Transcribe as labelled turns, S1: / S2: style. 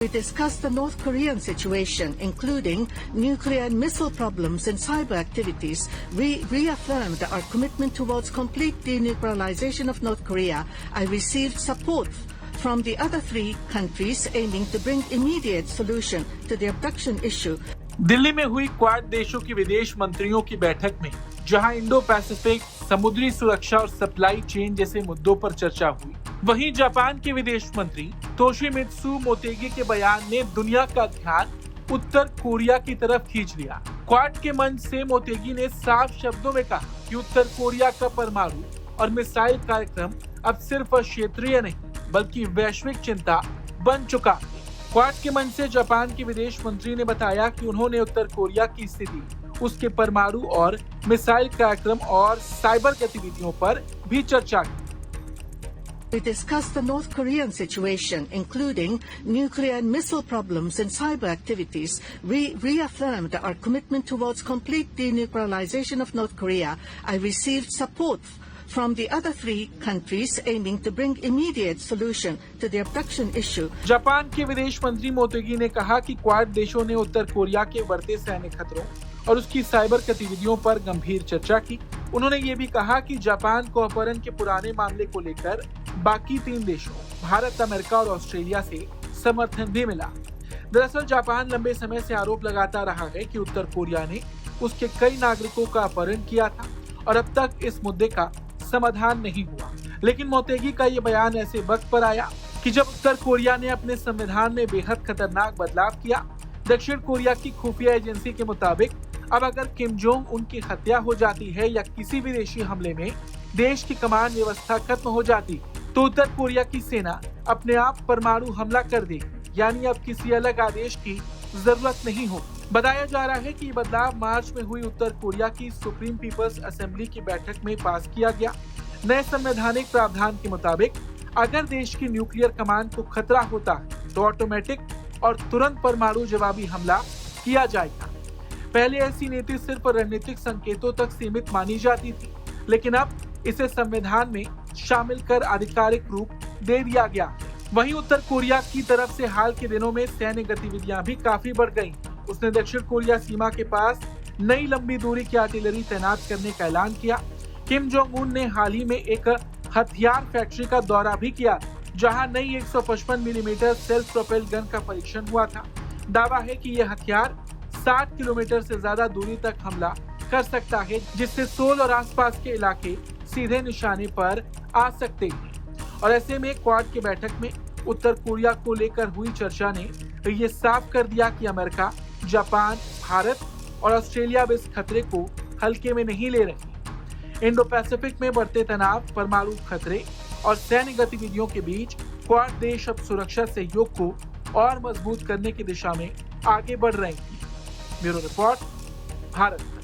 S1: We discussed the North Korean situation, including nuclear and missile problems and cyber activities. We reaffirmed our commitment towards complete denuclearization of North Korea. I received support from the other three countries aiming to bring immediate solution to the abduction issue.
S2: Delhi में हुई quad देशों के विदेश मंत्रियों की बैठक में जहां इंडो पैसिफिक, समुद्री सुरक्षा और सप्लाई चेन जैसे मुद्दों पर चर्चा हुई, वहीं जापान के विदेश मंत्री तोशिमित्सु मोटेगी के बयान ने दुनिया का ध्यान उत्तर कोरिया की तरफ खींच लिया। क्वाड के मंच से मोटेगी ने साफ शब्दों में कहा कि उत्तर कोरिया का परमाणु और मिसाइल कार्यक्रम अब सिर्फ क्षेत्रीय नहीं बल्कि वैश्विक चिंता बन चुका है। क्वाड के मंच से जापान के विदेश मंत्री ने बताया कि उन्होंने उत्तर कोरिया की स्थिति, उसके परमाणु और मिसाइल कार्यक्रम और साइबर गतिविधियों पर भी चर्चा की।
S1: We discussed the North Korean situation, including nuclear and missile problems and cyber activities. We reaffirmed our commitment towards complete denuclearization of North Korea. I received support from the other three countries aiming to bring immediate solution to the abduction issue.
S2: Japan के विदेश मंत्री Motegi ने कहा कि quad देशों ने उत्तर Korea के बढ़ते सैन्य खतरों और उसकी साइबर गतिविधियों पर गंभीर चर्चा की। उन्होंने ये भी कहा कि जापान को अपहरण के पुराने मामले को लेकर बाकी तीन देशों भारत, अमेरिका और ऑस्ट्रेलिया से समर्थन भी मिला। दरअसल जापान लंबे समय से आरोप लगाता रहा है कि उत्तर कोरिया ने उसके कई नागरिकों का अपहरण किया था और अब तक इस मुद्दे का समाधान नहीं हुआ। लेकिन मोटेगी का ये बयान ऐसे वक्त पर आया कि जब उत्तर कोरिया ने अपने संविधान में बेहद खतरनाक बदलाव किया। दक्षिण कोरिया की खुफिया एजेंसी के मुताबिक अब अगर किम जोंग उन की हत्या हो जाती है या किसी विदेशी हमले में देश की कमान व्यवस्था खत्म हो जाती तो उत्तर कोरिया की सेना अपने आप परमाणु हमला कर देगी, यानी अब किसी अलग आदेश की जरूरत नहीं हो। बताया जा रहा है कि ये बदलाव मार्च में हुई उत्तर कोरिया की सुप्रीम पीपल्स असेंबली की बैठक में पास किया गया। नए संवैधानिक प्रावधान के मुताबिक अगर देश की न्यूक्लियर कमान को खतरा होता है तो ऑटोमेटिक और तुरंत परमाणु जवाबी हमला किया जाएगा। पहले ऐसी नीति सिर्फ रणनीतिक संकेतों तक सीमित मानी जाती थी, लेकिन अब इसे संविधान में शामिल कर आधिकारिक रूप दे दिया गया है। वहीं उत्तर कोरिया की तरफ से हाल के दिनों में सैन्य गतिविधियां भी काफी बढ़ गई। उसने दक्षिण कोरिया सीमा के पास नई लंबी दूरी की आर्टिलरी तैनात करने का ऐलान किया। किम जोंग उन ने हाल ही में एक हथियार फैक्ट्री का दौरा भी किया, जहां नई 155 मिलीमीटर सेल्फ प्रोपेल्ड गन का परीक्षण हुआ था। दावा है कि यह हथियार 60 किलोमीटर से ज्यादा दूरी तक हमला कर सकता है, जिससे सोल और आसपास के इलाके सीधे निशाने पर आ सकते हैं। और ऐसे में क्वाड की बैठक में उत्तर कोरिया को लेकर हुई चर्चा ने ये साफ कर दिया कि अमेरिका, जापान, भारत और ऑस्ट्रेलिया अब इस खतरे को हल्के में नहीं ले रहे। इंडो पैसिफिक में बढ़ते तनाव, परमाणु खतरे और सैन्य गतिविधियों के बीच क्वाड देश अब सुरक्षा सहयोग को और मजबूत करने की दिशा में आगे बढ़ रहे हैं। Bureau report, Bharat.